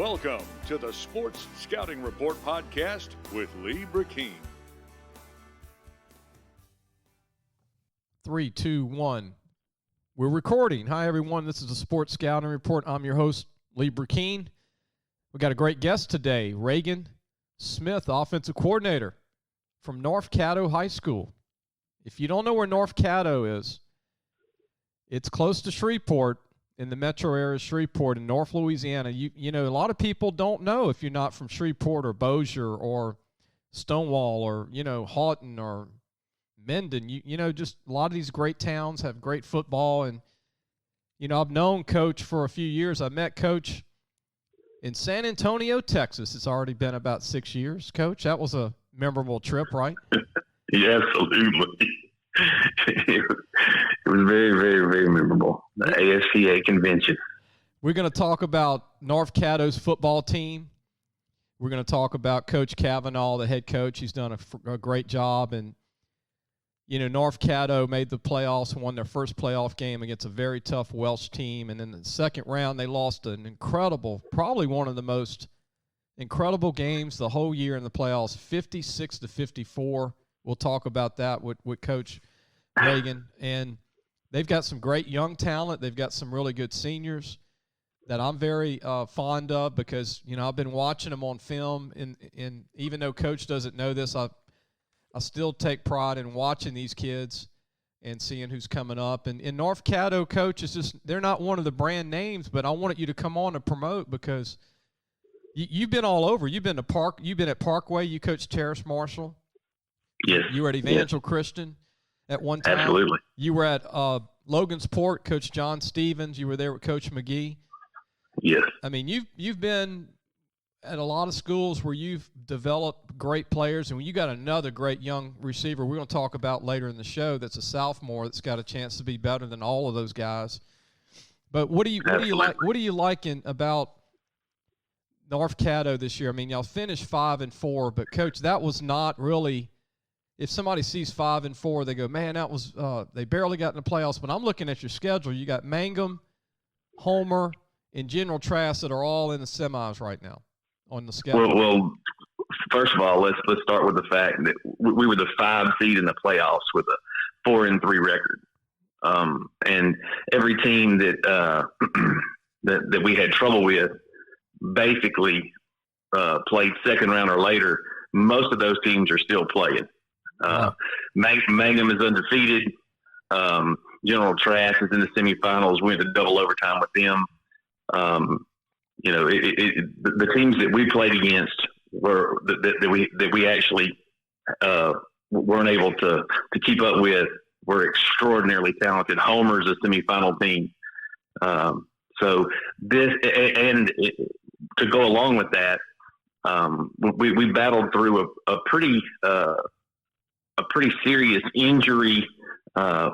Welcome to the Sports Scouting Report podcast with Lee Brecheen. 3, 2, 1. We're recording. Hi, everyone. This is the Sports Scouting Report. I'm your host, Lee Brecheen. We got a great guest today, Reagan Smith, offensive coordinator from North Caddo High School. If you don't know where North Caddo is, it's close to Shreveport in the metro area of Shreveport in North Louisiana. You know, a lot of people don't know if you're not from Shreveport or Bossier or Stonewall or, Houghton or Mendon. You know, just a lot of these great towns have great football. And, I've known Coach for a few years. I met Coach in San Antonio, Texas. It's already been about 6 years, Coach. That was a memorable trip, right? Yeah, absolutely. It was very, very, very memorable. The ASCA convention. We're going to talk about North Caddo's football team. We're going to talk about Coach Cavanaugh, the head coach. He's done a great job. And, North Caddo made the playoffs and won their first playoff game against a very tough Welsh team. And in the second round, they lost an incredible, probably one of the most incredible games the whole year in the playoffs, 56-54. We'll talk about that with Coach Reagan. And they've got some great young talent. They've got some really good seniors that I'm very fond of because, I've been watching them on film. And even though Coach doesn't know this, I still take pride in watching these kids and seeing who's coming up. And in North Caddo, Coach, is just they're not one of the brand names, but I wanted you to come on and promote because you've been all over. You've been at Parkway. You coached Terrace Marshall. Yes. You were at Evangel Christian at one time. Absolutely. You were at Logansport, Coach John Stevens. You were there with Coach McGee. Yes. I mean, you've been at a lot of schools where you've developed great players, and you got another great young receiver we're going to talk about later in the show that's a sophomore that's got a chance to be better than all of those guys. But what do you like about North Caddo this year? I mean, y'all finished 5-4, but Coach, that was not really. If somebody sees 5-4, they go, man, that was they barely got in the playoffs. But I'm looking at your schedule. You got Mangum, Homer, and General Trask that are all in the semis right now on the schedule. Well, first of all, let's start with the fact that we were the 5 seed in the playoffs with a 4-3 record, and every team that that we had trouble with basically played second round or later. Most of those teams are still playing. Mangum is undefeated. General Trask is in the semifinals. We went to double overtime with them. The teams that we played against were that we actually weren't able to keep up with were extraordinarily talented. Homer's a semifinal team. So this and to go along with that, we battled through a pretty serious injury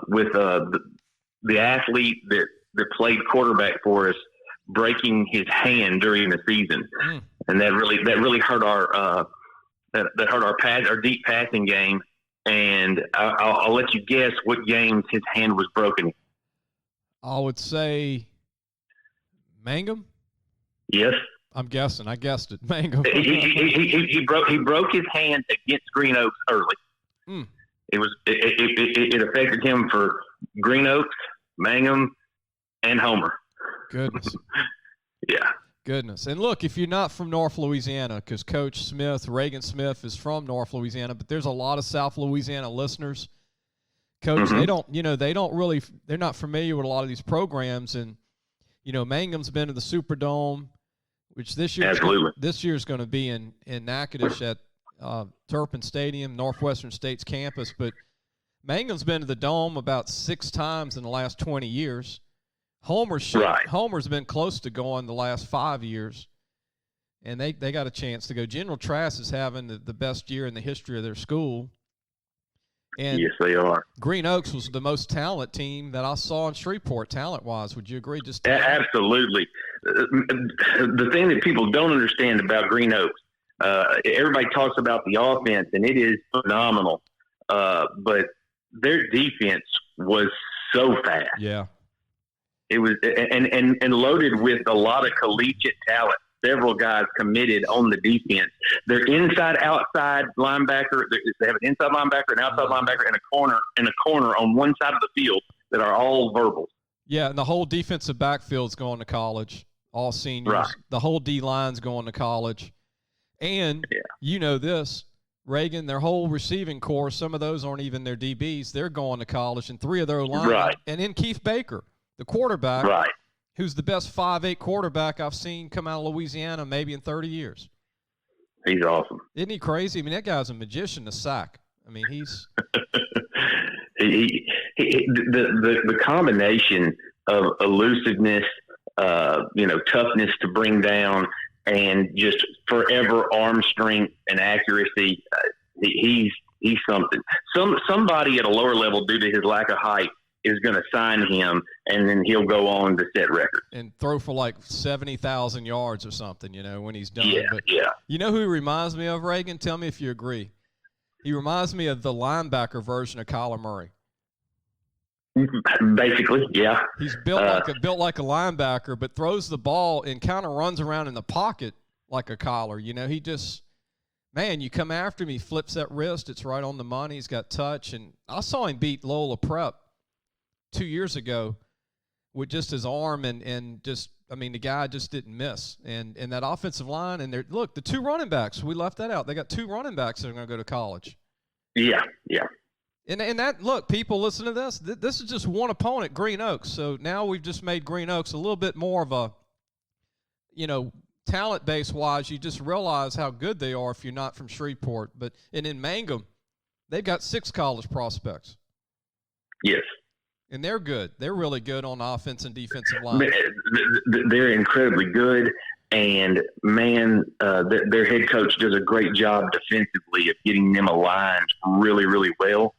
with the athlete that played quarterback for us breaking his hand during the season, and that really hurt our our deep passing game. And I'll let you guess what games his hand was broken. I would say Mangum. Yes. I'm guessing. I guessed it. Mangum. He broke his hand against Green Oaks early. It affected him for Green Oaks, Mangum, and Homer. Goodness. Yeah. Goodness. And look, if you're not from North Louisiana, because Coach Smith, Reagan Smith, is from North Louisiana, but there's a lot of South Louisiana listeners. Coach, they're not familiar with a lot of these programs. And, Mangum's been to the Superdome, which this year is going to be in Natchitoches at Turpin Stadium, Northwestern State's campus. But Mangum's been to the Dome about 6 times in the last 20 years. Homer's been close to going the last 5 years, and they got a chance to go. General Trask is having the best year in the history of their school. And yes, they are. Green Oaks was the most talented team that I saw in Shreveport, talent-wise. Would you agree? Absolutely. The thing that people don't understand about Green Oaks, everybody talks about the offense, and it is phenomenal, but their defense was so fast. Yeah. It was and loaded with a lot of collegiate talent. several guys committed on the defense. They're inside, outside linebacker. They have an inside linebacker, an outside linebacker, and a corner on one side of the field that are all verbals. Yeah, and the whole defensive backfield's going to college, all seniors. Right. The whole D-line's going to college. And you know this, Reagan, their whole receiving corps, some of those aren't even their DBs. They're going to college, and 3 of their line. Right. And then Keith Baker, the quarterback, right, who's the best 5'8" quarterback I've seen come out of Louisiana maybe in 30 years. He's awesome. Isn't he crazy? I mean, that guy's a magician to sack. I mean, he's the combination of elusiveness, toughness to bring down, and just forever arm strength and accuracy. He's something. Somebody at a lower level, due to his lack of height, is going to sign him, and then he'll go on to set records and throw for like 70,000 yards or something. When he's done. Yeah, but yeah. You know who he reminds me of, Reagan? Tell me if you agree. He reminds me of the linebacker version of Kyler Murray. Basically, yeah. He's built like a linebacker, but throws the ball and kind of runs around in the pocket like a Kyler. He just, man, you come after him, he flips that wrist. It's right on the money. He's got touch. And I saw him beat Loyola Prep 2 years ago with just his arm and just, I mean, the guy just didn't miss. And that offensive line, and look, the 2 running backs, we left that out. They got 2 running backs that are going to go to college. Yeah, yeah. And that, look, people listen to this. This is just one opponent, Green Oaks. So now we've just made Green Oaks a little bit more of a, talent base wise, you just realize how good they are if you're not from Shreveport. And in Mangum, they've got 6 college prospects. Yes. And they're good. They're really good on the offense and defensive line. They're incredibly good. And, man, their head coach does a great job defensively of getting them aligned really, really well.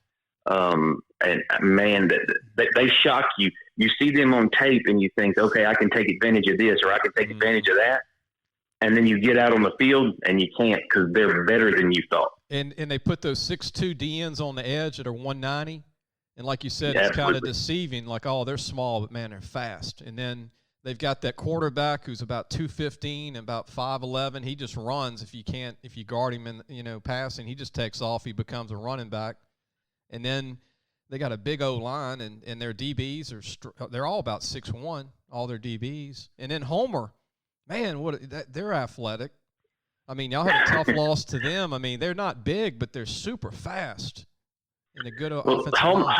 And, man, they shock you. You see them on tape and you think, okay, I can take advantage of this or I can take advantage of that. And then you get out on the field and you can't because they're better than you thought. And they put those 6'2" DNs on the edge that are 190. And like you said, Yeah, it's kind of absolutely. deceiving. Like, oh, they're small, but, man, they're fast. And then they've got that quarterback who's about 215 and about 5'11". He just runs if you guard him in, passing. He just takes off. He becomes a running back. And then they got a big O-line, and their DBs they're all about 6'1", all their DBs. And then Homer, man, they're athletic. I mean, y'all had a tough loss to them. I mean, they're not big, but they're super fast. And a good offensive line.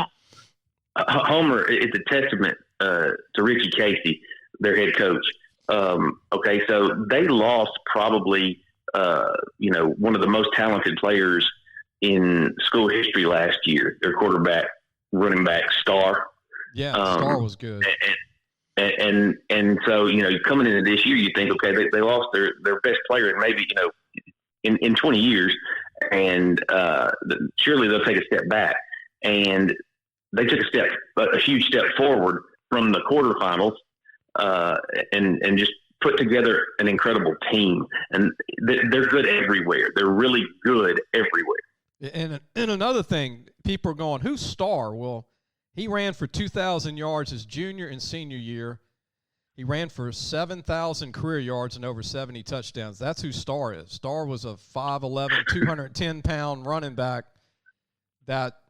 Homer is a testament to Richie Casey, their head coach. Okay, so they lost probably, one of the most talented players in school history last year. Their quarterback, running back, Star. Yeah, Star was good. And so, coming into this year, you think, okay, they lost their best player in maybe, in 20 years. And surely they'll take a step back. And they took a huge step forward from the quarterfinals and just put together an incredible team. And they're good everywhere. They're really good everywhere. And another thing, people are going, who's Star? Well, he ran for 2,000 yards his junior and senior year. He ran for 7,000 career yards and over 70 touchdowns. That's who Star is. Star was a 5'11", 210-pound running back that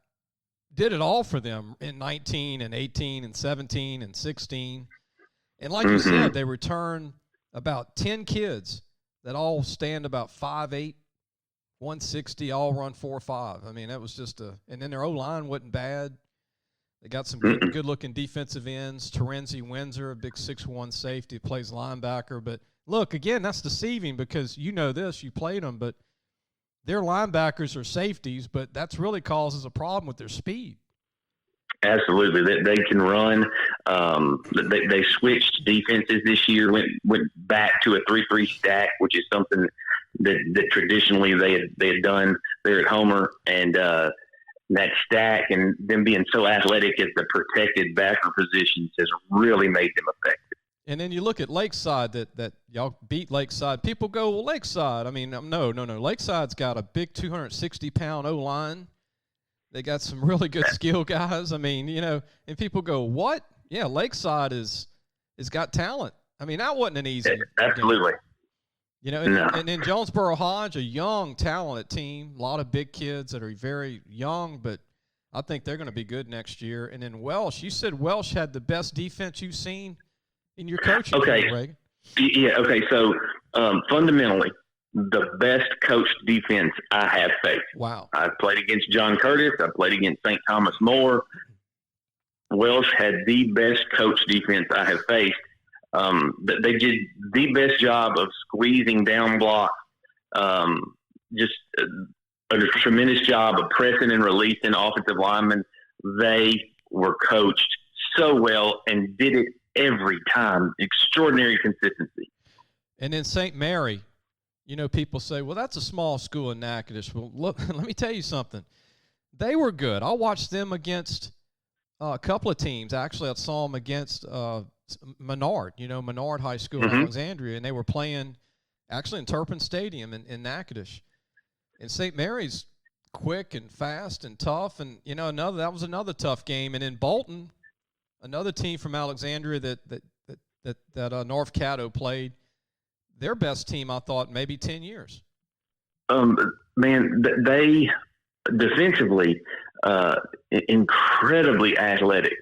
did it all for them in 19 and 18 and 17 and 16. And like you said, they returned about 10 kids that all stand about 5'8", 160, all run 4.5. I mean, that was just and then their O-line wasn't bad. They got some good-looking defensive ends. Terenzi Windsor, a big 6'1" safety, plays linebacker. But, look, again, that's deceiving because you know this. You played them, but their linebackers are safeties, but that's really causes a problem with their speed. Absolutely. They can run. They switched defenses this year, went back to a 3-3 stack, which is something that traditionally they had done there at Homer. And that stack and them being so athletic at the protected backer positions has really made them effective. And then you look at Lakeside that y'all beat Lakeside. People go, well, Lakeside. I mean, no. Lakeside's got a big 260-pound O-line. They got some really good skill guys. I mean, and people go, what? Yeah, Lakeside is got talent. I mean, that wasn't an easy Absolutely. game. You know, and in Jonesboro Hodge, a young, talented team, a lot of big kids that are very young, but I think they're going to be good next year. And then Welsh, you said Welsh had the best defense you've seen in your coaching career, Reagan. Yeah, okay. So fundamentally, the best coached defense I have faced. Wow. I've played against John Curtis. I've played against St. Thomas More. Welsh had the best coached defense I have faced. They did the best job of squeezing down blocks, just a tremendous job of pressing and releasing offensive linemen. They were coached so well and did it every time. Extraordinary consistency. And then St. Mary, you know, people say, well, that's a small school in Natchitoches. Well, look, let me tell you something. They were good. I watched them against a couple of teams. Actually, I saw them against Menard, Menard High School in Alexandria, and they were playing actually in Turpin Stadium in Natchitoches. And St. Mary's quick and fast and tough, and that was another tough game. And in Bolton, another team from Alexandria that North Caddo played, their best team, I thought, maybe 10 years. Man, they defensively incredibly athletic.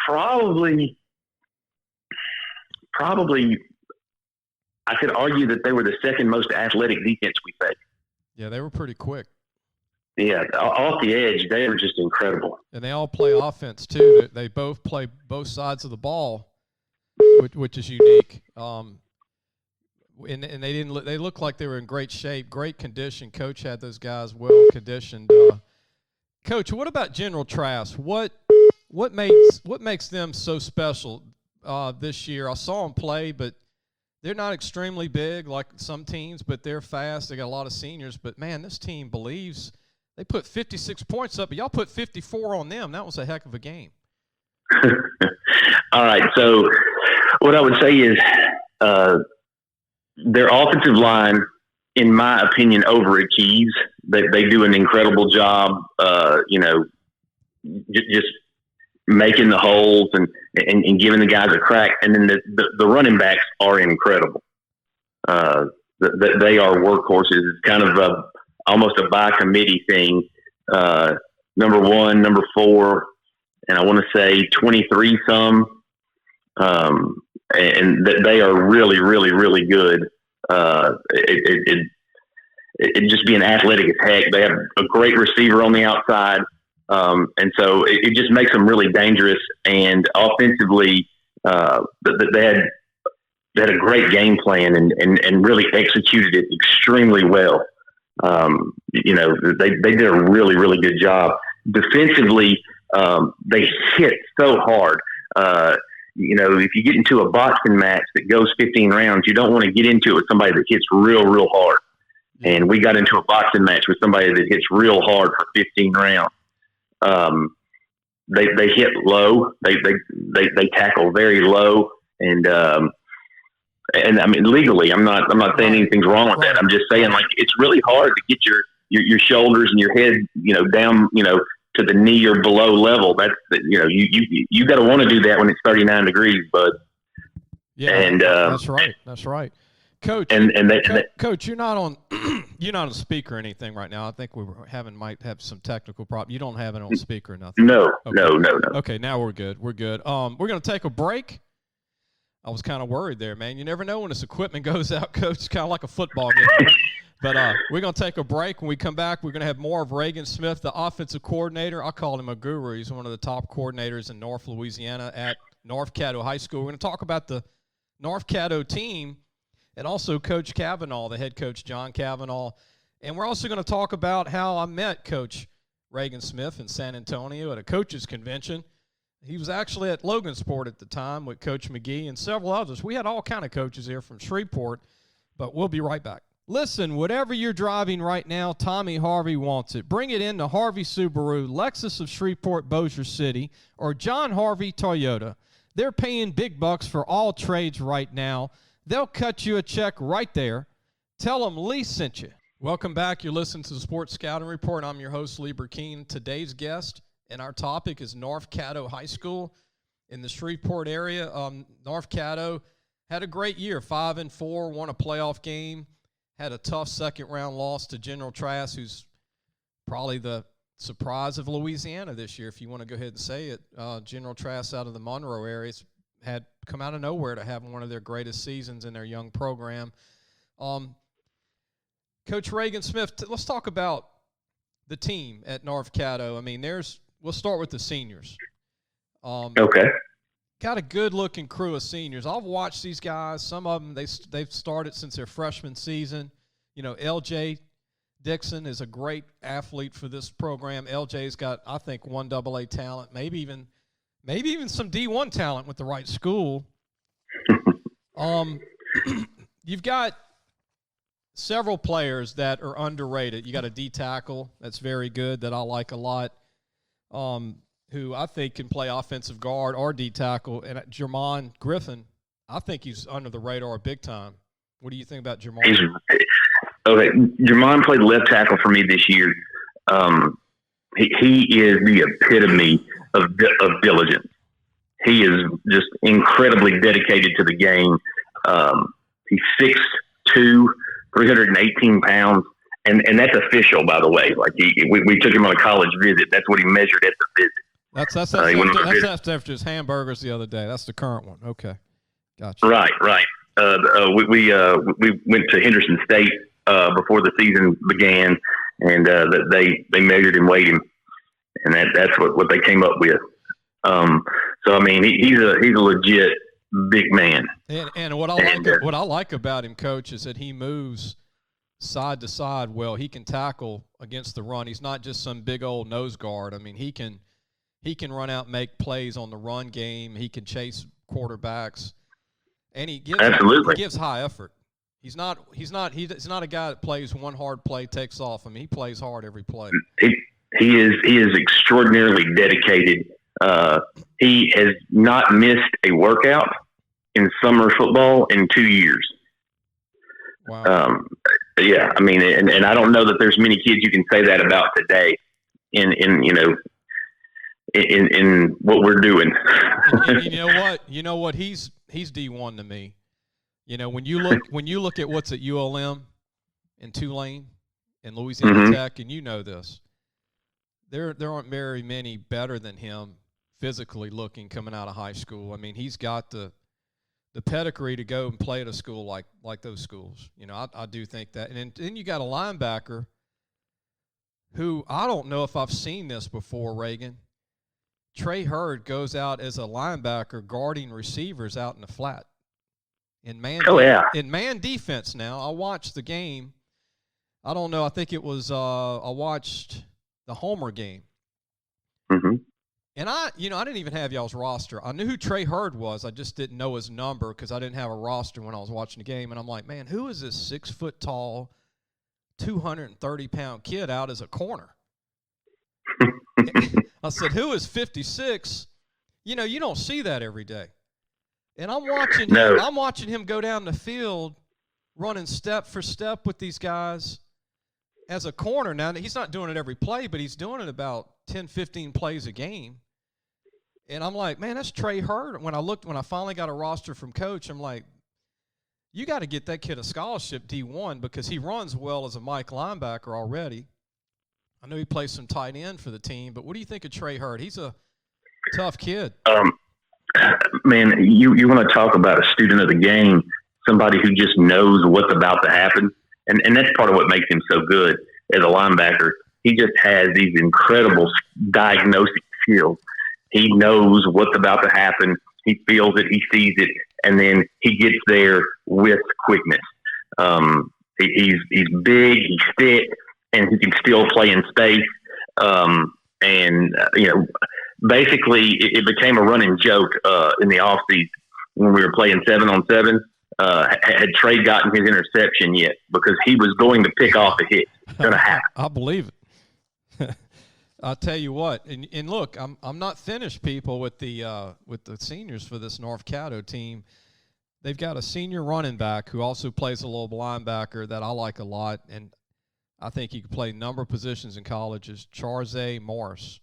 Probably, I could argue that they were the second most athletic defense we faced. Yeah, they were pretty quick. Yeah, off the edge, they were just incredible. And they all play offense too. They both play both sides of the ball, which is unique. And they looked like they were in great shape, great condition. Coach had those guys well conditioned. Coach, what about General Trask? What makes them so special this year? I saw them play, but they're not extremely big like some teams, but they're fast. They got a lot of seniors. But, man, this team believes. They put 56 points up, but y'all put 54 on them. That was a heck of a game. All right, so what I would say is their offensive line, in my opinion, overachieves. They do an incredible job, just making the holes and giving the guys a crack. And then the running backs are incredible. They are workhorses. It's kind of almost a by committee thing. Number 1, number 4, and I want to say 23 some. And they are really, really, really good. It just being athletic as heck. They have a great receiver on the outside. And so it just makes them really dangerous. And offensively, they had a great game plan and really executed it extremely well. They did a really, really good job. Defensively, they hit so hard. If you get into a boxing match that goes 15 rounds, you don't want to get into it with somebody that hits real, real hard. And we got into a boxing match with somebody that hits real hard for 15 rounds. They hit low. They tackle very low, and I mean legally, I'm not saying anything's wrong with that. I'm just saying it's really hard to get your shoulders and your head down to the knee or below level. That's you got to want to do that when it's 39 degrees, bud. Yeah, and that's right. Coach, Coach, you're not on a speaker or anything right now. I think might have some technical problem. You don't have it on speaker or nothing. No, okay. No. Okay, now we're good. We're going to take a break. I was kind of worried there, man. You never know when this equipment goes out, Coach. It's kind of like a football game. But we're going to take a break. When we come back, we're going to have more of Reagan Smith, the offensive coordinator. I call him a guru. He's one of the top coordinators in North Louisiana at North Caddo High School. We're going to talk about the North Caddo team and also Coach Cavanaugh, the head coach, John Cavanaugh. And we're also going to talk about how I met Coach Reagan Smith in San Antonio at a coaches convention. He was actually at Logansport at the time with Coach McGee and several others. We had all kind of coaches here from Shreveport, but we'll be right back. Listen, whatever you're driving right now, Tommy Harvey wants it. Bring it in to Harvey Subaru, Lexus of Shreveport, Bossier City, or John Harvey Toyota. They're paying big bucks for all trades right now. They'll cut you a check right there. Tell them Lee sent you. Welcome back. You're listening to the Sports Scouting Report. I'm your host, Lee Brecheen. Today's guest and our topic is North Caddo High School in the Shreveport area. North Caddo had a great year, 5-4, won a playoff game, had a tough second-round loss to General Trask, who's probably the surprise of Louisiana this year, if you want to go ahead and say it. General Trask out of the Monroe area had come out of nowhere to have one of their greatest seasons in their young program. Coach Reagan Smith, let's talk about the team at North Caddo. I mean, we'll start with the seniors. Okay. Got a good-looking crew of seniors. I've watched these guys. Some of them, they've started since their freshman season. You know, LJ Dixon is a great athlete for this program. LJ's got, I think, 1 AA talent, maybe even some D1 talent with the right school. You've got several players that are underrated. You got a D tackle that's very good that I like a lot, who I think can play offensive guard or D tackle. And Jermon Griffin, I think he's under the radar big time. What do you think about Jermon? Okay, Jermon played left tackle for me this year. He is the epitome of diligence. He is just incredibly dedicated to the game. He's 6'2", 318 pounds, and that's official, by the way. Like we took him on a college visit. That's what he measured at the visit. That's after his hamburgers the other day. That's the current one. Okay, gotcha. Right. We went to Henderson State before the season began, and they measured and weighed him, and that's what they came up with. So I mean, he's a legit big man. And what I like about him, Coach, is that he moves side to side well. He can tackle against the run. He's not just some big old nose guard. I mean, he can run out and make plays on the run game. He can chase quarterbacks, and he gives high effort. He's not a guy that plays one hard play, takes off. I mean, he plays hard every play. He is extraordinarily dedicated. He has not missed a workout in summer football in 2 years. Wow. Yeah, I mean, and I don't know that there's many kids you can say that about today in what we're doing. And you know what? He's D1 to me. You know, when you look at what's at ULM and Tulane and Louisiana Tech, and you know this, there aren't very many better than him physically looking coming out of high school. I mean, he's got the pedigree to go and play at a school like those schools. You know, I do think that. And then you got a linebacker who I don't know if I've seen this before, Reagan. Trey Hurd goes out as a linebacker guarding receivers out in the flat. In man defense now. I watched the game. I don't know. I think it was I watched the Homer game. Mm-hmm. And I didn't even have y'all's roster. I knew who Trey Hurd was. I just didn't know his number because I didn't have a roster when I was watching the game. And I'm like, man, who is this 6 foot tall, 230-pound kid out as a corner? I said, who is 56? You know, you don't see that every day. And I'm watching him go down the field running step for step with these guys as a corner. Now, he's not doing it every play, but he's doing it about 10, 15 plays a game. And I'm like, man, that's Trey Hurd. When I finally got a roster from Coach, I'm like, you got to get that kid a scholarship D1 because he runs well as a Mike linebacker already. I know he plays some tight end for the team, but what do you think of Trey Hurd? He's a tough kid. Man, you want to talk about a student of the game, somebody who just knows what's about to happen. And that's part of what makes him so good as a linebacker. He just has these incredible diagnostic skills. He knows what's about to happen. He feels it. He sees it. And then he gets there with quickness. He's big. He's thick. And he can still play in space. Basically, it became a running joke in the offseason when we were playing 7-on-7. Had Trey gotten his interception yet? Because he was going to pick off a hit. It's going to happen. I believe it. I'll tell you what. And look, I'm not finished, people, with the seniors for this North Caddo team. They've got a senior running back who also plays a little linebacker that I like a lot, and I think he could play a number of positions in college. Is Charze Morris,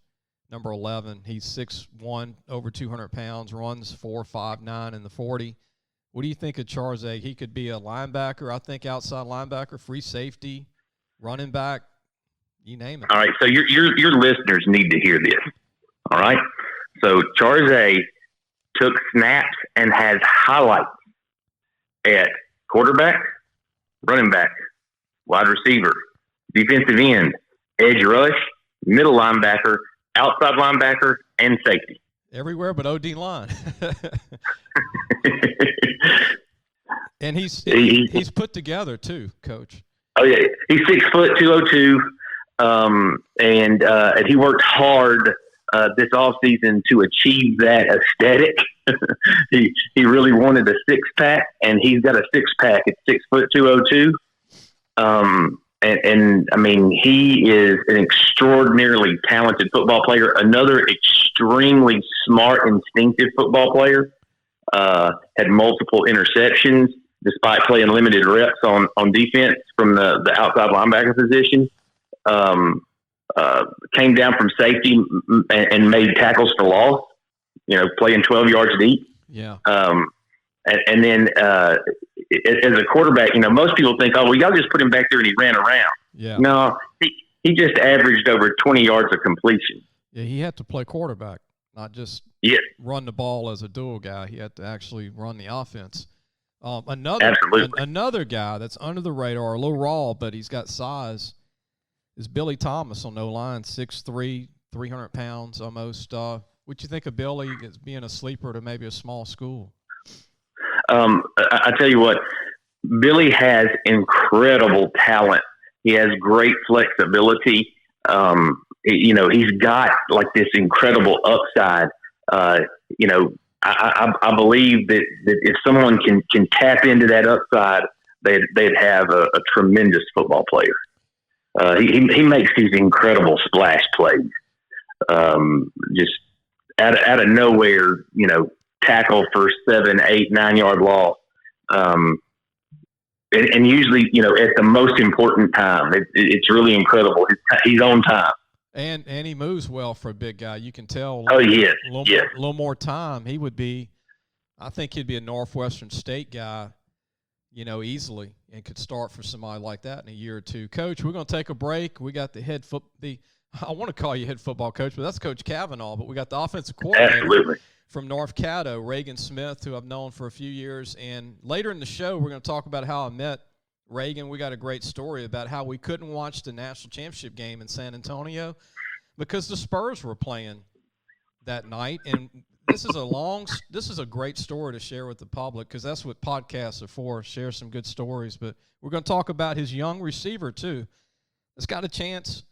number 11. He's 6'1", over 200 pounds, runs 4.59 in the 40. What do you think of Charzay? He could be a linebacker, I think outside linebacker, free safety, running back, you name it. All right, so your listeners need to hear this. All right, so Charzay took snaps and has highlights at quarterback, running back, wide receiver, defensive end, edge rush, middle linebacker, outside linebacker, and safety. Everywhere but OD line. And he's put together too, Coach. Oh yeah, he's 6 foot 202, and he worked hard this offseason to achieve that aesthetic. he really wanted a 6-pack, and he's got a 6-pack at 6 foot 202. And I mean, he is an extraordinarily talented football player. Another extremely smart, instinctive football player. Had multiple interceptions despite playing limited reps on defense from the outside linebacker position. Came down from safety and made tackles for loss, playing 12 yards deep. Yeah. And then as a quarterback, most people think, oh, well, y'all just put him back there and he ran around. Yeah. No, he just averaged over 20 yards of completion. Yeah, he had to play quarterback, not just run the ball as a dual guy. He had to actually run the offense. Another guy that's under the radar, a little raw, but he's got size, is Billy Thomas on O-line, 6'3", 300 pounds almost. What you think of Billy as being a sleeper to maybe a small school? I tell you what, Billy has incredible talent. He has great flexibility. He's got like this incredible upside. I believe that if someone can tap into that upside, they'd have a tremendous football player. He makes these incredible splash plays. Just out of nowhere, tackle for 7, 8, 9 yard loss. And usually, at the most important time, it's really incredible. He's on time. And he moves well for a big guy. You can tell. A little more time, he would be. I think he'd be a Northwestern State guy, easily, and could start for somebody like that in a year or two. Coach, we're going to take a break. We got I want to call you head football coach, but that's Coach Kavanaugh. But we got the offensive coordinator from North Caddo, Reagan Smith, who I've known for a few years. And later in the show, we're going to talk about how I met Reagan. We got a great story about how we couldn't watch the national championship game in San Antonio because the Spurs were playing that night. And this is a great story to share with the public because that's what podcasts are for, share some good stories. But we're going to talk about his young receiver, too. It's got a chance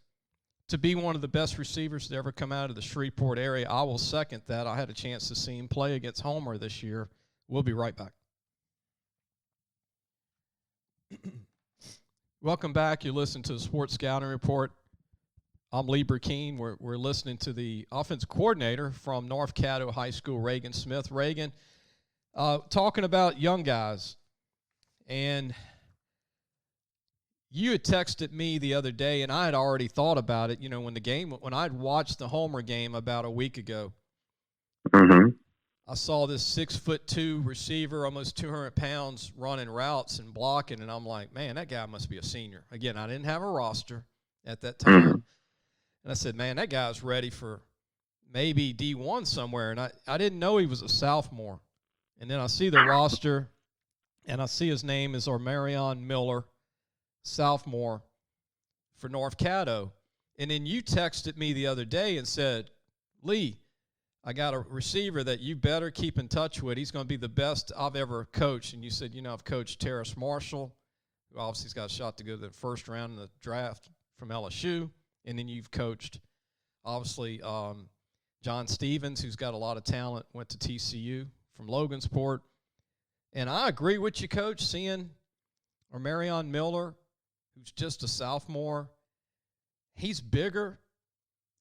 to be one of the best receivers to ever come out of the Shreveport area. I will second that. I had a chance to see him play against Homer this year. We'll be right back. Welcome back. You're listening to the Sports Scouting Report. I'm Lee Brecheen. We're listening to the offensive coordinator from North Caddo High School, Reagan Smith. Reagan, talking about young guys. And you had texted me the other day, and I had already thought about it, when I'd watched the Homer game about a week ago. Mm-hmm. I saw this 6'2" receiver, almost 200 pounds, running routes and blocking, and I'm like, man, that guy must be a senior. Again, I didn't have a roster at that time. Mm-hmm. And I said, man, that guy's ready for maybe D1 somewhere. And I didn't know he was a sophomore. And then I see the roster, and I see his name is Marion Miller, sophomore for North Caddo. And then you texted me the other day and said, Lee, I got a receiver that you better keep in touch with. He's going to be the best I've ever coached. And you said, I've coached Terrace Marshall, who obviously has got a shot to go to the first round in the draft from LSU. And then you've coached, obviously, John Stevens, who's got a lot of talent, went to TCU from Logansport. And I agree with you, Coach, seeing Marion Miller, who's just a sophomore. He's bigger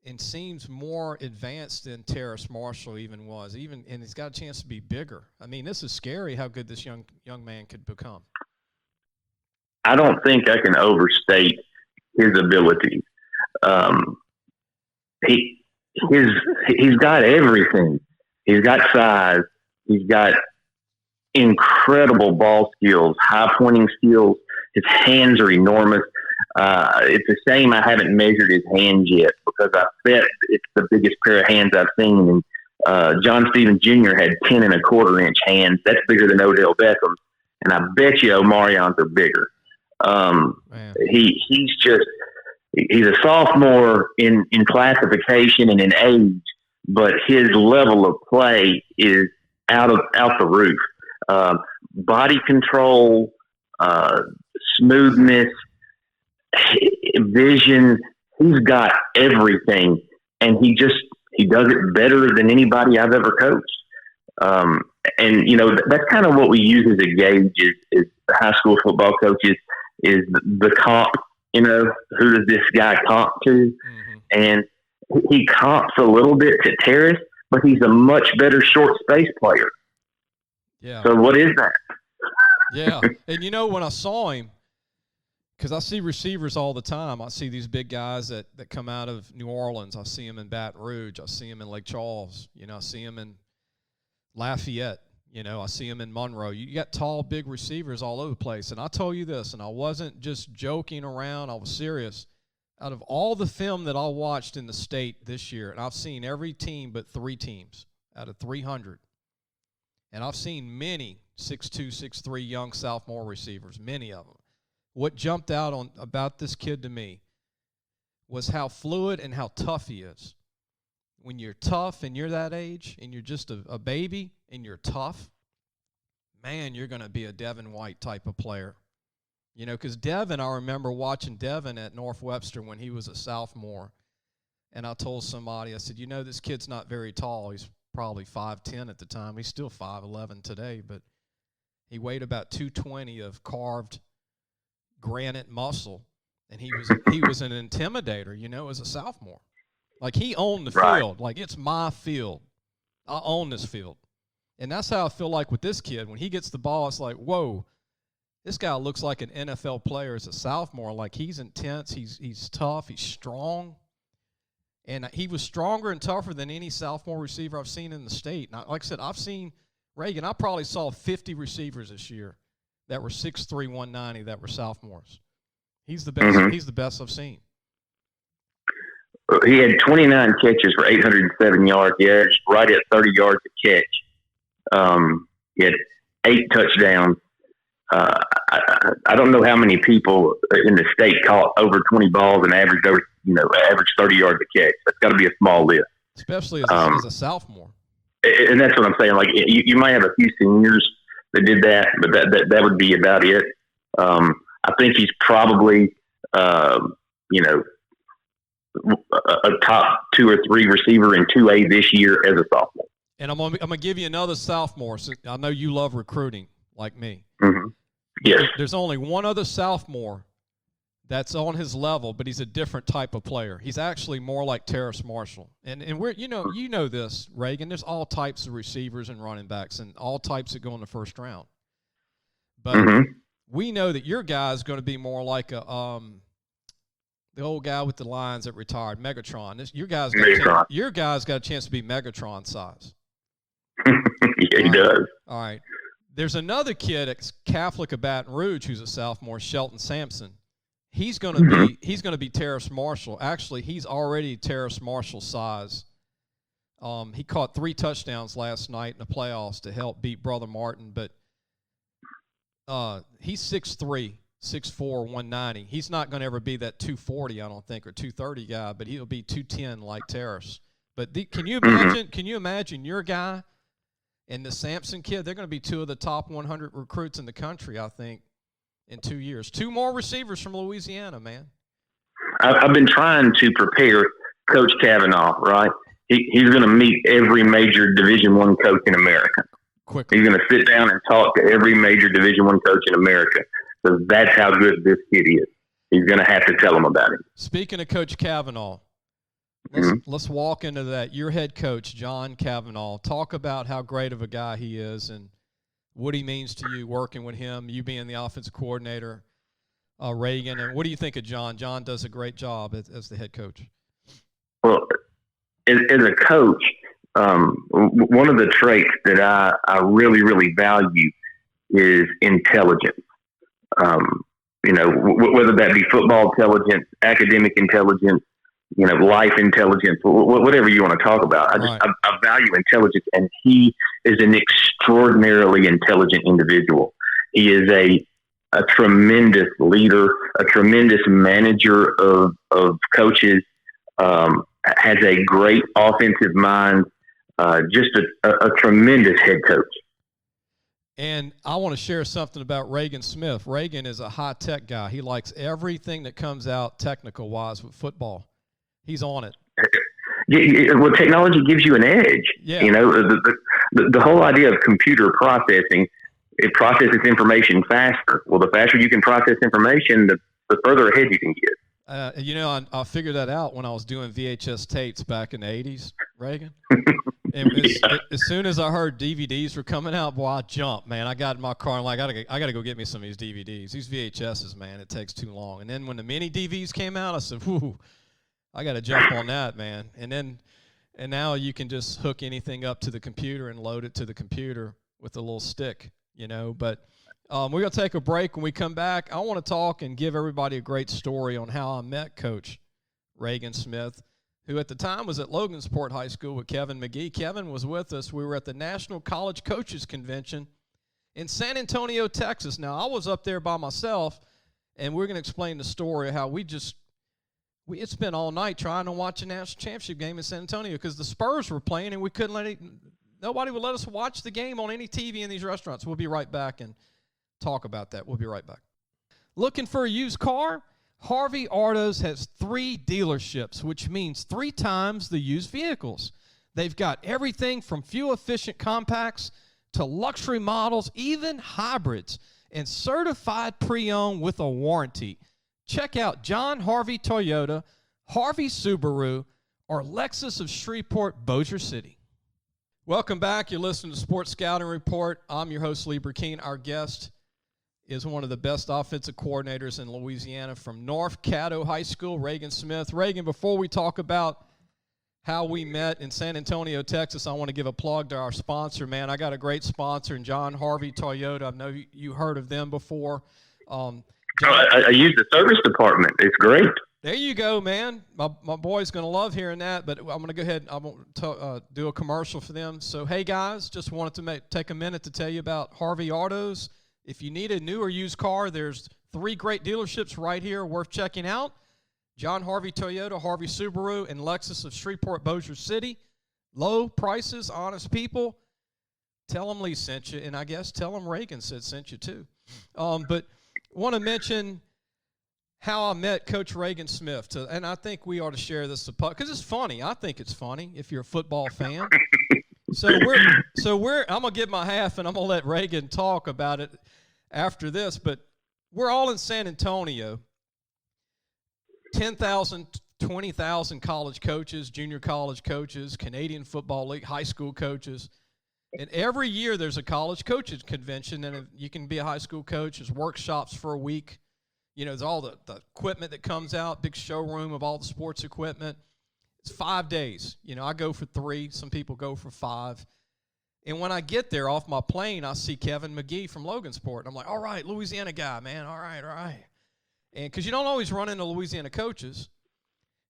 and seems more advanced than Terrace Marshall even was. And he's got a chance to be bigger. I mean, this is scary how good this young man could become. I don't think I can overstate his ability. He's got everything. He's got size. He's got incredible ball skills, high pointing skills. His hands are enormous. It's a shame I haven't measured his hands yet, because I bet it's the biggest pair of hands I've seen. And John Stevens Jr. had 10.25-inch hands. That's bigger than Odell Beckham's. And I bet you Omarion's are bigger. He's a sophomore in classification and in age, but his level of play is out the roof. Body control, smoothness, vision. He's got everything, and he does it better than anybody I've ever coached. And that's kind of what we use as a gauge is high school football coaches, is the comp. Who does this guy comp to? Mm-hmm. And he comps a little bit to Terrace, but he's a much better short space player. Yeah. So what is that? Yeah. And when I saw him, because I see receivers all the time. I see these big guys that come out of New Orleans. I see them in Baton Rouge. I see them in Lake Charles. I see them in Lafayette. I see them in Monroe. You got tall, big receivers all over the place. And I told you this, and I wasn't just joking around. I was serious. Out of all the film that I watched in the state this year, and I've seen every team but 3 teams out of 300, and I've seen many 6'2", 6'3" young sophomore receivers, many of them. What jumped out about this kid to me was how fluid and how tough he is. When you're tough and you're that age and you're just a baby and you're tough, man, you're going to be a Devin White type of player. Because Devin, I remember watching Devin at North Webster when he was a sophomore, and I told somebody, I said, this kid's not very tall. He's probably 5'10" at the time. He's still 5'11" today, but he weighed about 220 of carved granite muscle, and he was an intimidator, as a sophomore. Like, he owned the field. Like, it's my field. I own this field. And that's how I feel like with this kid. When he gets the ball, it's like, whoa, this guy looks like an NFL player as a sophomore. Like, he's intense. He's tough. He's strong. And he was stronger and tougher than any sophomore receiver I've seen in the state. And like I said, I've seen Reagan. I probably saw 50 receivers this year that were 6'3", 190 that were sophomores. He's the best. Mm-hmm. He's the best I've seen. He had 29 catches for 807 yards. He averaged right at 30 yards a catch. He had 8 touchdowns. I don't know how many people in the state caught over 20 balls and averaged 30 yards a catch. That's got to be a small list, especially as a sophomore. And that's what I'm saying. Like, you might have a few seniors that did that, but that would be about it. I think he's probably a top 2 or 3 receiver in 2A this year as a sophomore. And I'm gonna give you another sophomore. So I know you love recruiting like me. Mm-hmm. Yes. There's only one other sophomore that's on his level, but he's a different type of player. He's actually more like Terrace Marshall. And we're you know this, Reagan. There's all types of receivers and running backs, and all types that go in the first round. But we know that your guy is going to be more like the old guy with the Lions that retired, Megatron. Your guy's got a chance to be Megatron size. Yeah, he does. All right. There's another kid at Catholic of Baton Rouge who's a sophomore, Shelton Sampson. He's going to be Terrace Marshall. Actually, he's already Terrace Marshall size. He caught 3 touchdowns last night in the playoffs to help beat Brother Martin, but he's 6'3", 6'4", 190. He's not going to ever be that 240, I don't think, or 230 guy, but he'll be 210 like Terrace. But can you imagine? Can you imagine your guy and the Sampson kid? They're going to be 2 of the top 100 recruits in the country, I think, in 2 years. 2 more receivers from Louisiana, man. I've been trying to prepare Coach Kavanaugh. Right, he's going to meet every major Division I coach in America. Quickly. He's going to sit down and talk to every major Division I coach in America. So that's how good this kid is. He's going to have to tell them about it. Speaking of Coach Kavanaugh, let's walk into that. Your head coach, John Kavanaugh, talk about how great of a guy he is and what he means to you working with him, you being the offensive coordinator, Reagan. And what do you think of John? John does a great job as the head coach. Well, as a coach, one of the traits that I really, really value is intelligence. Whether that be football intelligence, academic intelligence, life intelligence, whatever you want to talk about. I value intelligence, and he is an extraordinarily intelligent individual. He is a tremendous leader, a tremendous manager of coaches, has a great offensive mind, just a tremendous head coach. And I want to share something about Reagan Smith. Reagan is a high-tech guy. He likes everything that comes out technical-wise with football. He's on it. Well, technology gives you an edge. Yeah. The whole idea of computer processing, it processes information faster. Well, the faster you can process information, the further ahead you can get. I figured that out when I was doing VHS tapes back in the 80s, Reagan. And as soon as I heard DVDs were coming out, boy, I jumped, man. I got in my car and like, I got to go get me some of these DVDs. These VHSs, man, it takes too long. And then when the mini DVs came out, I said, whoo, I got to jump on that, man. And now you can just hook anything up to the computer and load it to the computer with a little stick, But we're going to take a break. When we come back, I want to talk and give everybody a great story on how I met Coach Reagan Smith, who at the time was at Logansport High School with Kevin McGee. Kevin was with us. We were at the National College Coaches Convention in San Antonio, Texas. Now, I was up there by myself, and we're going to explain the story of how we spent all night trying to watch a national championship game in San Antonio because the Spurs were playing, and we couldn't nobody would let us watch the game on any TV in these restaurants. We'll be right back and talk about that. We'll be right back. Looking for a used car? Harvey Autos has 3 dealerships, which means 3 times the used vehicles. They've got everything from fuel-efficient compacts to luxury models, even hybrids, and certified pre-owned with a warranty. Check out John Harvey Toyota, Harvey Subaru, or Lexus of Shreveport, Bossier City. Welcome back. You're listening to Sports Scouting Report. I'm your host, Lee Brecheen. Our guest is one of the best offensive coordinators in Louisiana from North Caddo High School, Reagan Smith. Reagan, before we talk about how we met in San Antonio, Texas, I want to give a plug to our sponsor, man. I got a great sponsor in John Harvey Toyota. I know you heard of them before. I use the service department. It's great. There you go, man. My boy's going to love hearing that, but I'm going to go ahead and I'm going to do a commercial for them. So, hey, guys, just wanted to take a minute to tell you about Harvey Autos. If you need a new or used car, there's 3 great dealerships right here worth checking out. John Harvey Toyota, Harvey Subaru, and Lexus of Shreveport, Bossier City. Low prices, honest people. Tell them Lee sent you, and I guess tell them Reagan sent you too. But want to mention how I met Coach Reagan Smith, and I think we ought to share this because it's funny. I think it's funny if you're a football fan. So I'm gonna give my half, and I'm gonna let Reagan talk about it after this. But we're all in San Antonio. 10,000, 20,000 college coaches, junior college coaches, Canadian Football League, high school coaches. And every year there's a college coaches convention, and you can be a high school coach. There's workshops for a week. There's all the equipment that comes out, big showroom of all the sports equipment. It's 5 days. I go for 3. Some people go for 5. And when I get there off my plane, I see Kevin McGee from Logansport. And I'm like, all right, Louisiana guy, man. All right. And because you don't always run into Louisiana coaches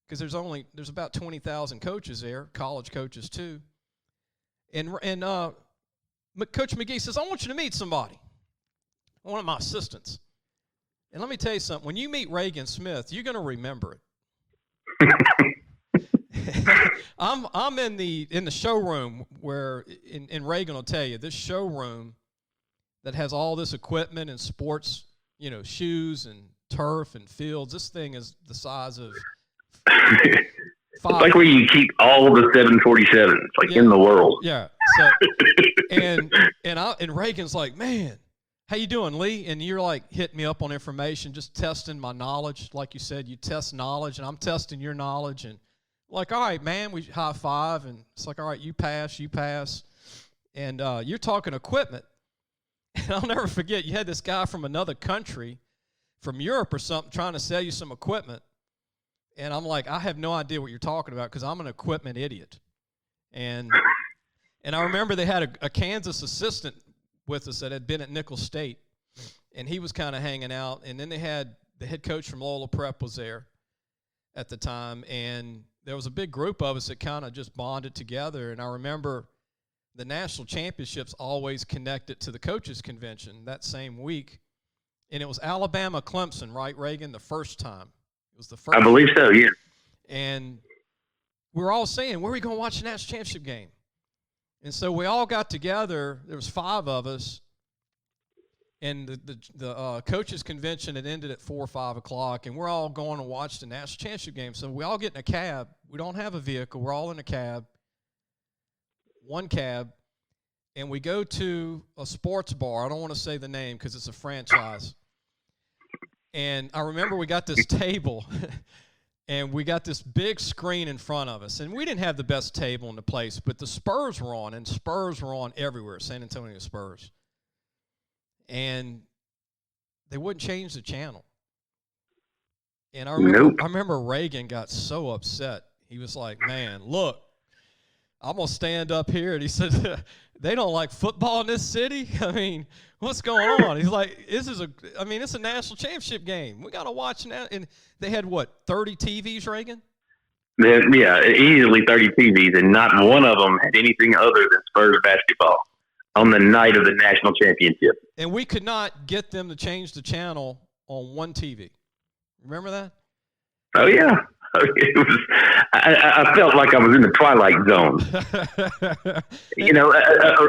because there's about 20,000 coaches there, college coaches too. And Coach McGee says, I want you to meet somebody, one of my assistants. And let me tell you something. When you meet Reagan Smith, you're going to remember it. I'm in the showroom where, and Reagan will tell you, this showroom that has all this equipment and sports, shoes and turf and fields. This thing is the size of It's like where you keep all the 747s, in the world. Yeah. So, and Reagan's like, man, how you doing, Lee? And you're like hitting me up on information, just testing my knowledge. Like you said, you test knowledge, and I'm testing your knowledge. And like, all right, man, we high five, and it's like, all right, you pass. And you're talking equipment. And I'll never forget, you had this guy from another country, from Europe or something, trying to sell you some equipment. And I'm like, I have no idea what you're talking about because I'm an equipment idiot. And I remember they had a Kansas assistant with us that had been at Nicholls State, and he was kind of hanging out. And then they had the head coach from Loyola Prep was there at the time, and there was a big group of us that kind of just bonded together. And I remember the national championships always connected to the coaches convention that same week, and it was Alabama-Clemson, right, Reagan, the first time. It was the first. I believe so, yeah. And we were all saying, where are we going to watch the national championship game? And so we all got together. There was 5 of us, and the coaches convention had ended at 4 or 5 o'clock, and we're all going to watch the national championship game. So we all get in a cab. We don't have a vehicle. We're all in a cab, one cab, and we go to a sports bar. I don't want to say the name because it's a franchise. And I remember we got this table, and we got this big screen in front of us. And we didn't have the best table in the place, but the Spurs were on, and Spurs were on everywhere, San Antonio Spurs. And they wouldn't change the channel. And I remember Reagan got so upset. He was like, man, look, I'm going to stand up here. And he said, they don't like football in this city? I mean, what's going on? He's like, it's a national championship game. We got to watch now. And they had, 30 TVs, Reagan? Yeah, easily 30 TVs, and not one of them had anything other than Spurs basketball on the night of the national championship. And we could not get them to change the channel on one TV. Remember that? Oh, yeah. It was. I felt like I was in the Twilight Zone.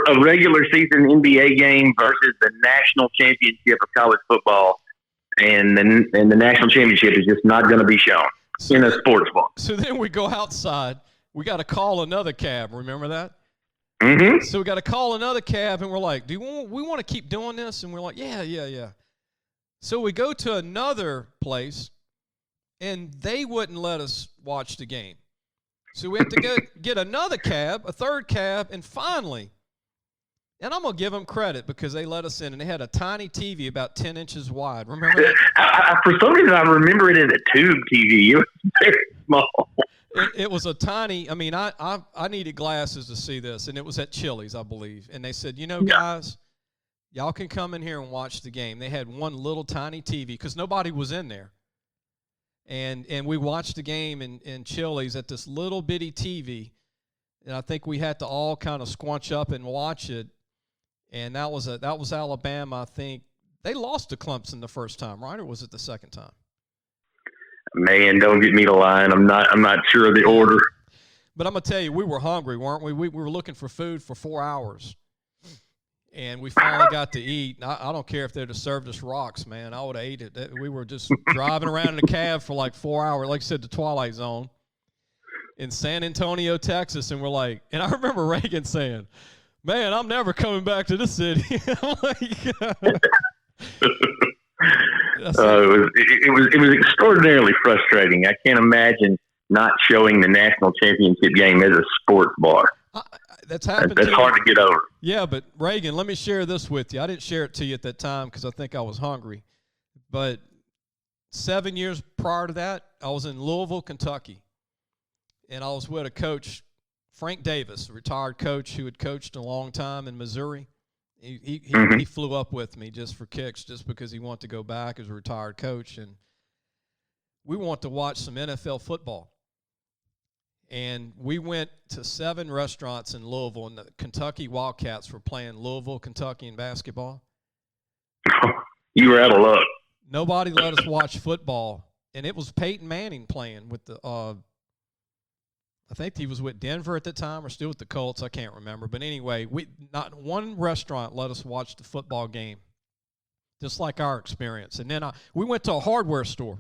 A regular season NBA game versus the national championship of college football, and the national championship is just not going to be shown in a sports bar. So then we go outside. We got to call another cab. Remember that? Mm-hmm. So we got to call another cab, and we're like, we want to keep doing this? And we're like, yeah. So we go to another place, and they wouldn't let us watch the game. So we had to get another cab, a third cab, and finally, and I'm going to give them credit because they let us in, and they had a tiny TV about 10 inches wide. Remember that? For some reason, I remember it as a tube TV. It was very small. It was a tiny, I needed glasses to see this, and it was at Chili's, I believe. And they said, guys, y'all can come in here and watch the game. They had one little tiny TV because nobody was in there. And we watched the game in Chili's at this little bitty TV. And I think we had to all kind of squunch up and watch it. And that was Alabama, I think. They lost to Clemson the first time, right? Or was it the second time? Man, don't get me to line. I'm not sure of the order. But I'm going to tell you, we were hungry, weren't we? We were looking for food for 4 hours. And we finally got to eat. I don't care if they'd have served us rocks, man. I would have ate it. We were just driving around in a cab for like 4 hours, like I said, the Twilight Zone in San Antonio, Texas. And we're like, and I remember Reagan saying, man, I'm never coming back to this city. I'm like, it was extraordinarily frustrating. I can't imagine not showing the national championship game as a sports bar. That's happened. That's hard to get over. Yeah, but Reagan, let me share this with you. I didn't share it to you at that time because I think I was hungry. But 7 years prior to that, I was in Louisville, Kentucky, and I was with a coach, Frank Davis, a retired coach who had coached a long time in Missouri. He flew up with me just for kicks, just because he wanted to go back as a retired coach. And we wanted to watch some NFL football. And we went to 7 restaurants in Louisville, and the Kentucky Wildcats were playing Louisville, Kentucky in basketball. You were out of luck. Nobody let us watch football. And it was Peyton Manning playing with the I think he was with Denver at the time or still with the Colts. I can't remember. But anyway, not one restaurant let us watch the football game, just like our experience. And then we went to a hardware store.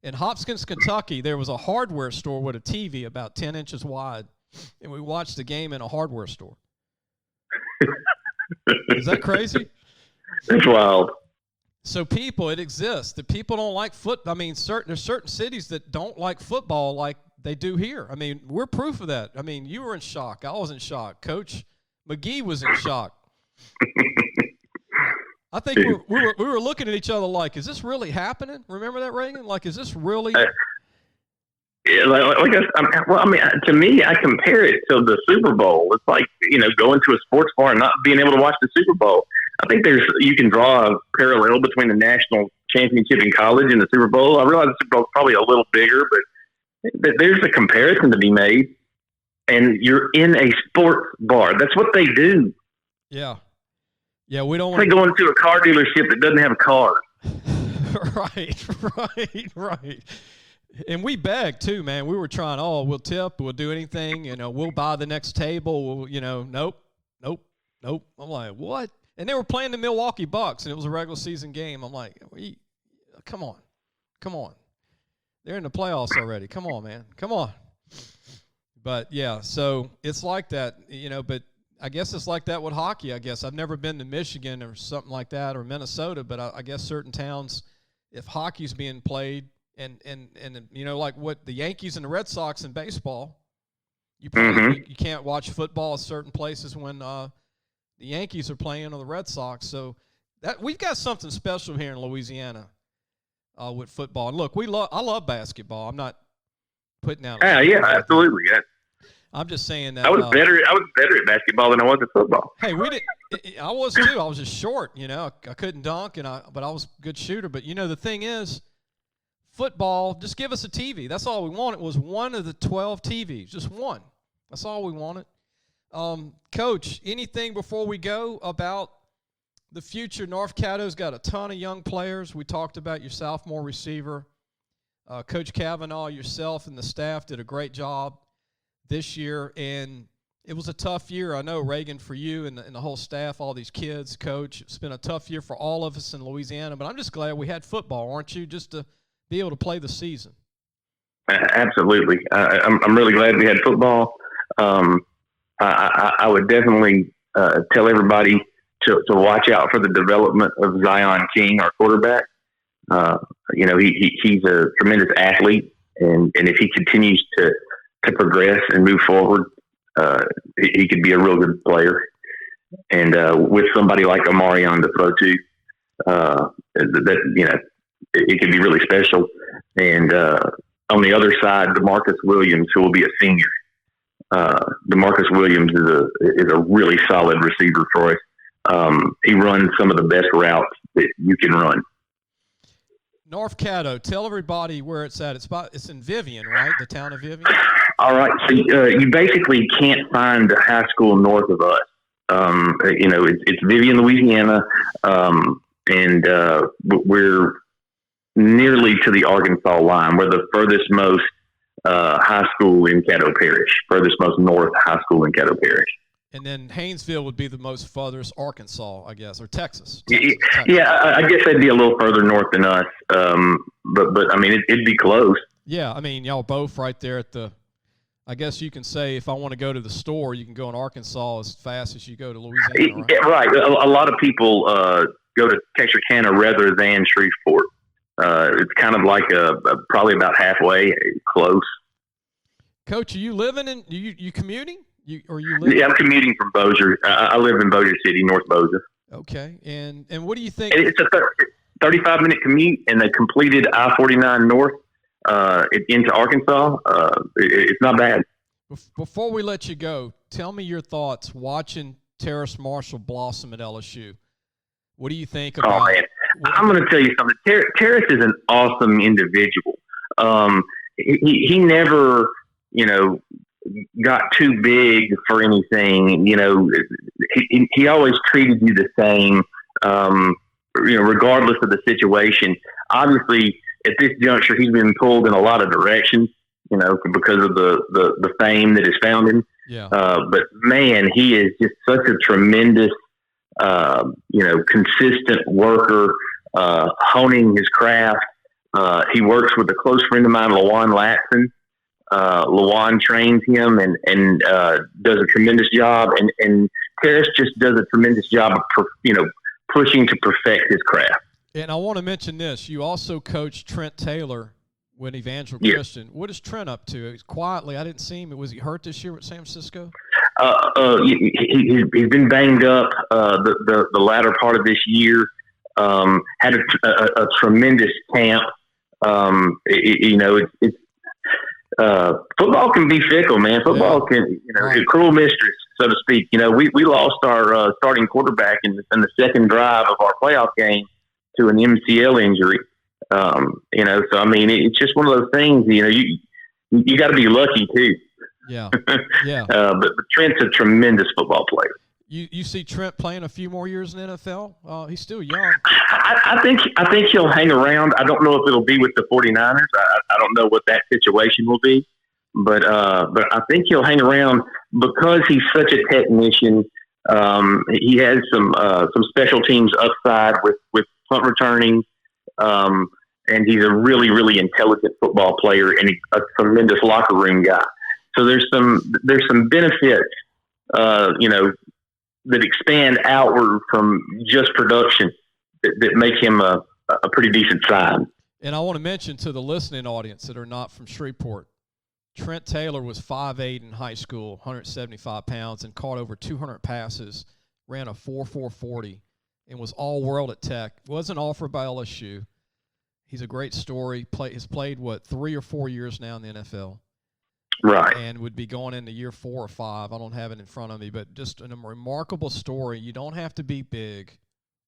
In Hopkins, Kentucky, there was a hardware store with a TV about 10 inches wide, and we watched the game in a hardware store. Is that crazy? It's wild. So it exists. The people don't like football. There's certain cities that don't like football like they do here. We're proof of that. You were in shock. I was in shock. Coach McGee was in shock. I think we were looking at each other like, is this really happening? Remember that, Reagan? Like, is this really? To me, I compare it to the Super Bowl. It's like, going to a sports bar and not being able to watch the Super Bowl. I think you can draw a parallel between the national championship in college and the Super Bowl. I realize the Super Bowl is probably a little bigger, but there's a comparison to be made. And you're in a sports bar. That's what they do. Yeah. Yeah, we don't want to go into a car dealership that doesn't have a car. Right. And we begged too, man. We were trying, we'll tip, we'll do anything, we'll buy the next table. Nope. I'm like, what? And they were playing the Milwaukee Bucks, and it was a regular season game. I'm like, come on. They're in the playoffs already. Come on, man. Come on. But, yeah, so it's like that, but I guess it's like that with hockey, I guess. I've never been to Michigan or something like that or Minnesota, but I guess certain towns, if hockey's being played, and like what the Yankees and the Red Sox in baseball, you can't watch football at certain places when the Yankees are playing or the Red Sox. So that we've got something special here in Louisiana with football. And look, I love basketball. I'm not putting out. Yeah, absolutely. Yeah. I'm just saying that I was better at basketball than I was at football. Hey, I was too. I was just short. I couldn't dunk, but I was a good shooter. But the thing is, football, just give us a TV. That's all we wanted was one of the 12 TVs, just one. That's all we wanted. Coach, anything before we go about the future? North Caddo's got a ton of young players. We talked about your sophomore receiver. Coach Kavanaugh, yourself, and the staff did a great job this year, and it was a tough year. I know, Reagan, for you and the whole staff, all these kids, Coach. It's been a tough year for all of us in Louisiana, but I'm just glad we had football, aren't you, just to be able to play the season? Absolutely. I'm really glad we had football. I would definitely tell everybody to watch out for the development of Zion King, our quarterback. He's a tremendous athlete, and if he continues to progress and move forward, he could be a real good player. And with somebody like Omarion to throw to, it could be really special. And on the other side, DeMarcus Williams, who will be a senior. DeMarcus Williams is a really solid receiver for us. He runs some of the best routes that you can run. North Caddo, tell everybody where it's at. It's in Vivian, right? The town of Vivian? All right. So you basically can't find a high school north of us. It's Vivian, Louisiana, and we're nearly to the Arkansas line. We're the furthest most high school in Caddo Parish, furthest most north high school in Caddo Parish. And then Haynesville would be the most furthest Arkansas, I guess, or Texas. Yeah, I guess they'd be a little further north than us. But I mean, it'd be close. Yeah, I mean, y'all both right there at the. I guess you can say if I want to go to the store, you can go in Arkansas as fast as you go to Louisiana. Right. Yeah, right. A lot of people go to Texarkana rather than Shreveport. It's kind of like probably about halfway close. Coach, are you living in? You commuting? Yeah, I'm commuting from Bossier. I live in Bossier City, North Bossier. Okay, and what do you think? It's a 35-minute commute, and they completed I-49 North into Arkansas. It's not bad. Before we let you go, tell me your thoughts watching Terrace Marshall blossom at LSU. What do you think about? Oh man, I'm going to tell you something. Terrace is an awesome individual. He never, got too big for anything. He always treated you the same, regardless of the situation. Obviously, at this juncture, he's been pulled in a lot of directions, because of the fame that has found him. Yeah. But man, he is just such a tremendous, consistent worker, honing his craft. He works with a close friend of mine, LaJuan Latson. LaJuan trains him and does a tremendous job. And Terrace just does a tremendous job of, pushing to perfect his craft. And I want to mention this. You also coached Trent Taylor with Evangel Christian. What is Trent up to? Quietly, I didn't see him. Was he hurt this year with San Francisco? He's been banged up the latter part of this year. Had a tremendous camp. football can be fickle, man. Football can, a cruel mistress, so to speak. We lost our starting quarterback in the second drive of our playoff game to an MCL injury. So I mean, it's just one of those things. You got to be lucky too. Yeah, yeah. But Trent's a tremendous football player. You see Trent playing a few more years in the NFL? He's still young. I think he'll hang around. I don't know if it'll be with the 49ers. I don't know what that situation will be, but I think he'll hang around because he's such a technician. He has some special teams upside with punt returning, and he's a really, really intelligent football player and a tremendous locker room guy. So there's some benefits, that expand outward from just production that make him a pretty decent sign. And I want to mention to the listening audience that are not from Shreveport, Trent Taylor was 5'8" in high school, 175 pounds, and caught over 200 passes, ran a 4.440, and was all-world at Tech. Wasn't offered by LSU. He's a great story. Has played, 3 or 4 years now in the NFL. Right. And would be going into year 4 or 5. I don't have it in front of me, but just a remarkable story. You don't have to be big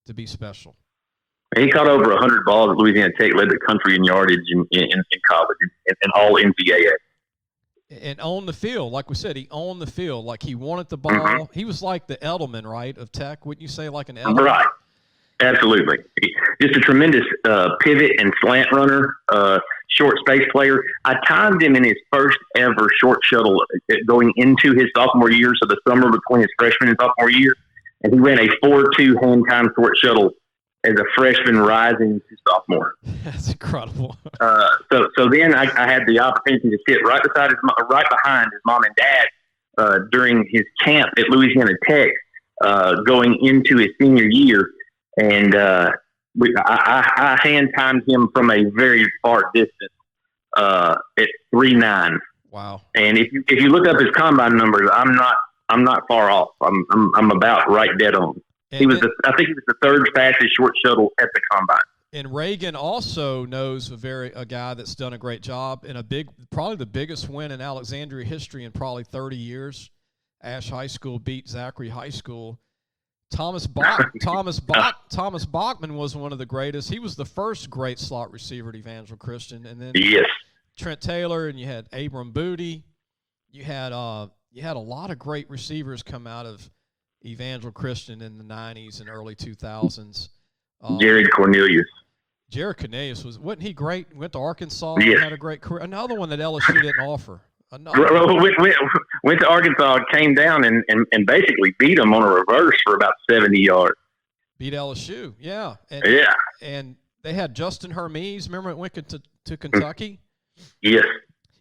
to be special. He caught over 100 balls at Louisiana Tech, led the country in yardage in college and all NCAA. And on the field, like we said, he owned the field. Like he wanted the ball. Mm-hmm. He was like the Edelman, right, of Tech. Wouldn't you say like an Edelman? Right. Absolutely. Just a tremendous pivot and slant runner, short space player. I timed him in his first ever short shuttle going into his sophomore year, so the summer between his freshman and sophomore year, and he ran a 4.2 hand time short shuttle as a freshman rising to sophomore. That's incredible. So then I had the opportunity to sit right behind his mom and dad during his camp at Louisiana Tech, going into his senior year. And I hand timed him from a very far distance at 3.9. Wow! And if you look up his combine numbers, I'm not far off. I'm about right dead on. I think he was the third fastest short shuttle at the combine. And Reagan also knows a guy that's done a great job in probably the biggest win in Alexandria history in probably 30 years. Ash High School beat Zachary High School. Thomas Bachman was one of the greatest. He was the first great slot receiver at Evangel Christian, and then yes, Trent Taylor, and you had Abram Booty. You had a lot of great receivers come out of Evangel Christian in the 90s and early 2000s. Jared Cornelius. Wasn't he great? Went to Arkansas. Yes. Had a great career. Another one that LSU didn't offer. Went to Arkansas, came down and basically beat them on a reverse for about 70 yards. Beat LSU, yeah. And they had Justin Hermes. Remember it went to Kentucky? Yes.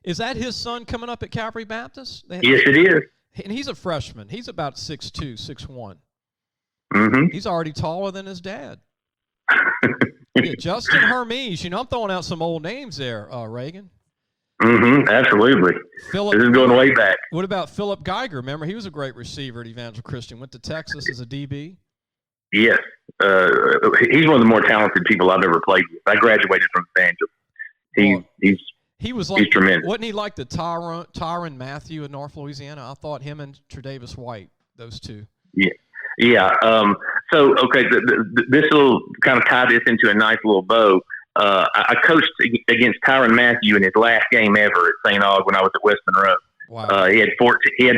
Is that his son coming up at Calvary Baptist? Yes, it is. And he's a freshman. He's about 6'2", 6'1". Mm-hmm. He's already taller than his dad. Yeah, Justin Hermes. I'm throwing out some old names there, Reagan. Mm-hmm. Absolutely. This is going way back. What about Philip Geiger? Remember, he was a great receiver at Evangel Christian. Went to Texas as a DB. Yes. He's one of the more talented people I've ever played with. I graduated from Evangel. He's tremendous. Wasn't he like the Tyron Matthew in North Louisiana? I thought him and Tre'Davious White, those two. Yeah. Yeah. This will kind of tie this into a nice little bow. I coached against Tyron Matthew in his last game ever at St. Aug when I was at West Monroe. Wow. He had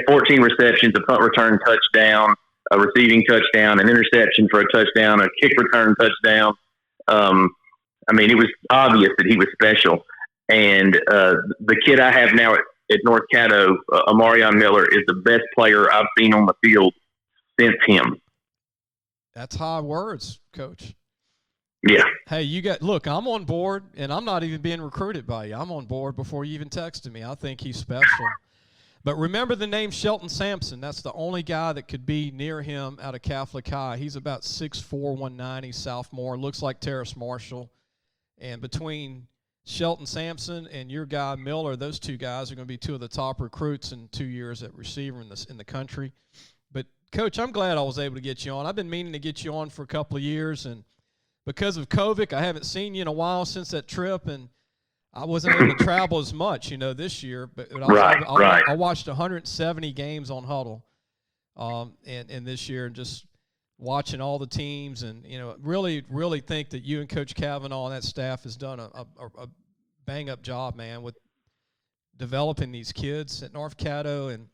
14 receptions, a punt return touchdown, a receiving touchdown, an interception for a touchdown, a kick return touchdown. It was obvious that he was special. And the kid I have now at North Caddo, Amarion Miller, is the best player I've seen on the field since him. That's high words, Coach. Yeah. Hey, I'm on board, and I'm not even being recruited by you. I'm on board before you even texted me. I think he's special. But remember the name Shelton Sampson. That's the only guy that could be near him out of Catholic High. He's about 6'4", 190, sophomore. Looks like Terrace Marshall. And between Shelton Sampson and your guy Miller, those two guys are going to be two of the top recruits in 2 years at receiver in the country. But, Coach, I'm glad I was able to get you on. I've been meaning to get you on for a couple of years, and because of COVID, I haven't seen you in a while since that trip, and I wasn't able to travel as much, this year, but I watched 170 games on Huddle, and this year, and just watching all the teams, and really, really think that you and Coach Cavanaugh and that staff has done a bang up job, man, with developing these kids at North Caddo, and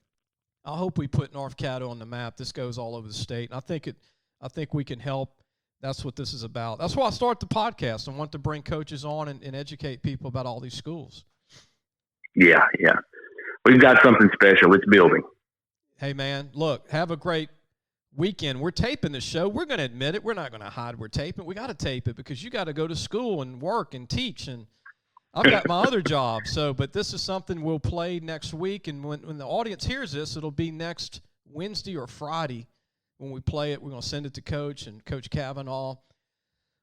I hope we put North Caddo on the map. This goes all over the state, and I think we can help. That's what this is about. That's why I started the podcast. I want to bring coaches on and educate people about all these schools. Yeah. We've got something special. It's building. Hey, man, look, have a great weekend. We're taping the show. We're going to admit it. We're not going to hide we're taping. We got to tape it because you got to go to school and work and teach, and I've got my other job. But this is something we'll play next week, and when the audience hears this, it'll be next Wednesday or Friday. When we play it, we're going to send it to Coach and Coach Cavanaugh.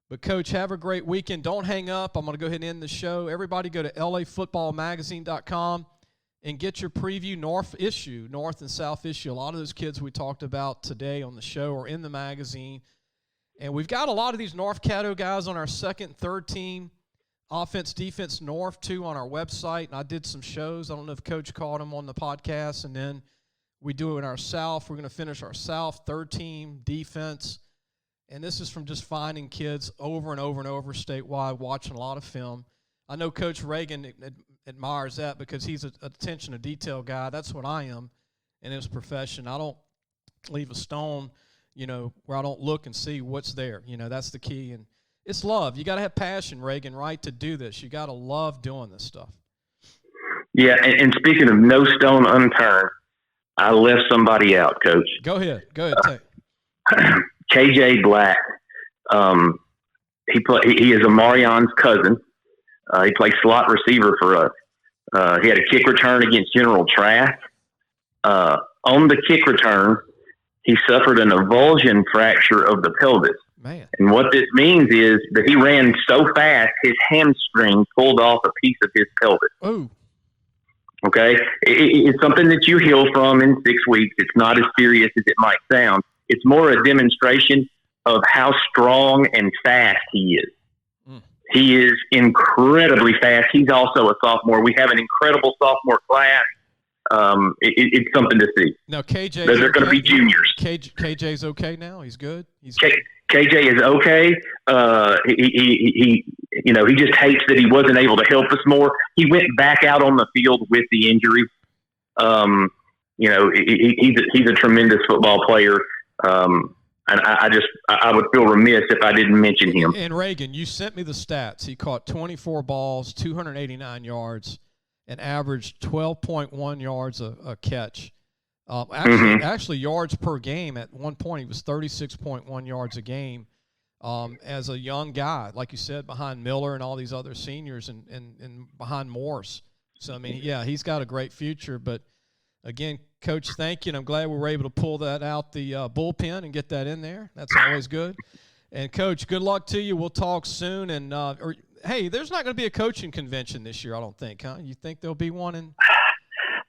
But, Coach, have a great weekend. Don't hang up. I'm going to go ahead and end the show. Everybody go to lafootballmagazine.com and get your preview North and South issue. A lot of those kids we talked about today on the show are in the magazine. And we've got a lot of these North Caddo guys on our second, third team, offense, defense, North, too, on our website. And I did some shows. I don't know if Coach caught them on the podcast. And then we do it in our South. We're going to finish our South, third team, defense. And this is from just finding kids over and over and over statewide, watching a lot of film. I know Coach Reagan admires that because he's an attention to detail guy. That's what I am in his profession. I don't leave a stone, where I don't look and see what's there. That's the key. And it's love. You got to have passion, Reagan, right, to do this. You got to love doing this stuff. Yeah, and speaking of no stone unturned, I left somebody out, Coach. Go ahead. KJ Black. He is Amarion's cousin. He plays slot receiver for us. He had a kick return against General Trask. On the kick return, he suffered an avulsion fracture of the pelvis. Man. And what this means is that he ran so fast, his hamstring pulled off a piece of his pelvis. Ooh. Okay? It's something that you heal from in 6 weeks. It's not as serious as it might sound. It's more a demonstration of how strong and fast he is. He is incredibly fast. He's also a sophomore. We have an incredible sophomore class. It's something to see. Now, KJ, they're going to be juniors. KJ's okay now. He's good. KJ is okay. He just hates that he wasn't able to help us more. He went back out on the field with the injury. He's a tremendous football player. And I would feel remiss if I didn't mention him. And Reagan, you sent me the stats. He caught 24 balls, 289 yards, and averaged 12.1 yards a catch. Actually, yards per game. At one point, he was 36.1 yards a game as a young guy, like you said, behind Miller and all these other seniors and behind Morse. So, he's got a great future. But, again, Coach, thank you, and I'm glad we were able to pull that out the bullpen and get that in there. That's always good. And, Coach, good luck to you. We'll talk soon. And, hey, there's not going to be a coaching convention this year, I don't think, huh? You think there'll be one in –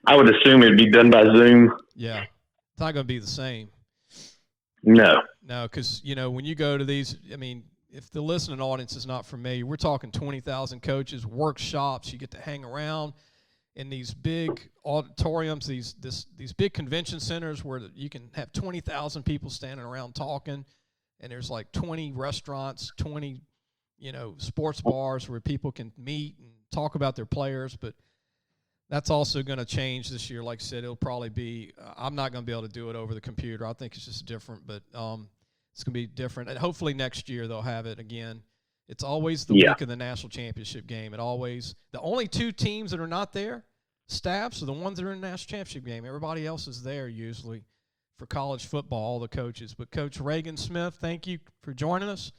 I would assume it'd be done by Zoom. Yeah. It's not going to be the same. No. No, because, when you go to these, if the listening audience is not familiar, we're talking 20,000 coaches, workshops. You get to hang around in these big auditoriums, these big convention centers where you can have 20,000 people standing around talking, and there's like 20 restaurants, 20, sports bars where people can meet and talk about their players, but that's also going to change this year. Like I said, it'll probably be I'm not going to be able to do it over the computer. I think it's just different, but it's going to be different. And hopefully next year they'll have it again. It's always the week of the national championship game. The only two teams that are not there, staffs, are the ones that are in the national championship game. Everybody else is there usually for college football, all the coaches. But Coach Reagan Smith, thank you for joining us.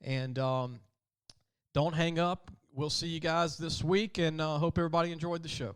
And don't hang up. We'll see you guys this week, and hope everybody enjoyed the show.